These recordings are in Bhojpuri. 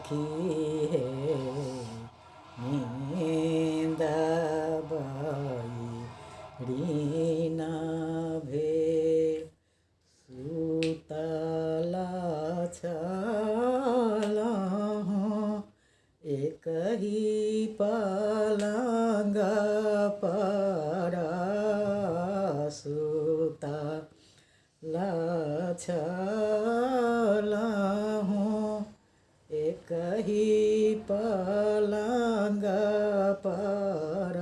सखी हे नींदाबाई रीना भेल सुतला छलहुँ एकही पलंग पर सुतला छलहुँ एकही पलंग पर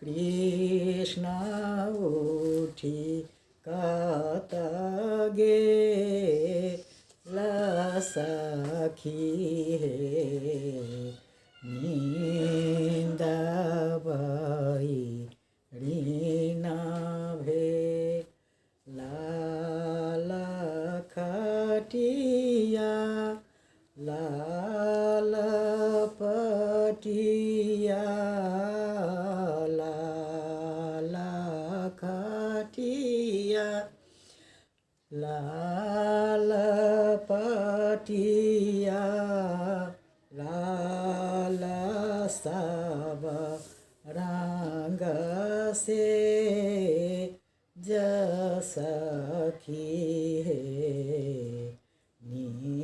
कृष्ण उठी कत गेला सखी हे नींदाबाई रीना भेल लाल खटिया लाल पटिया लाल खटिया लाल पटिया लाल सब रंग से सखी हे नी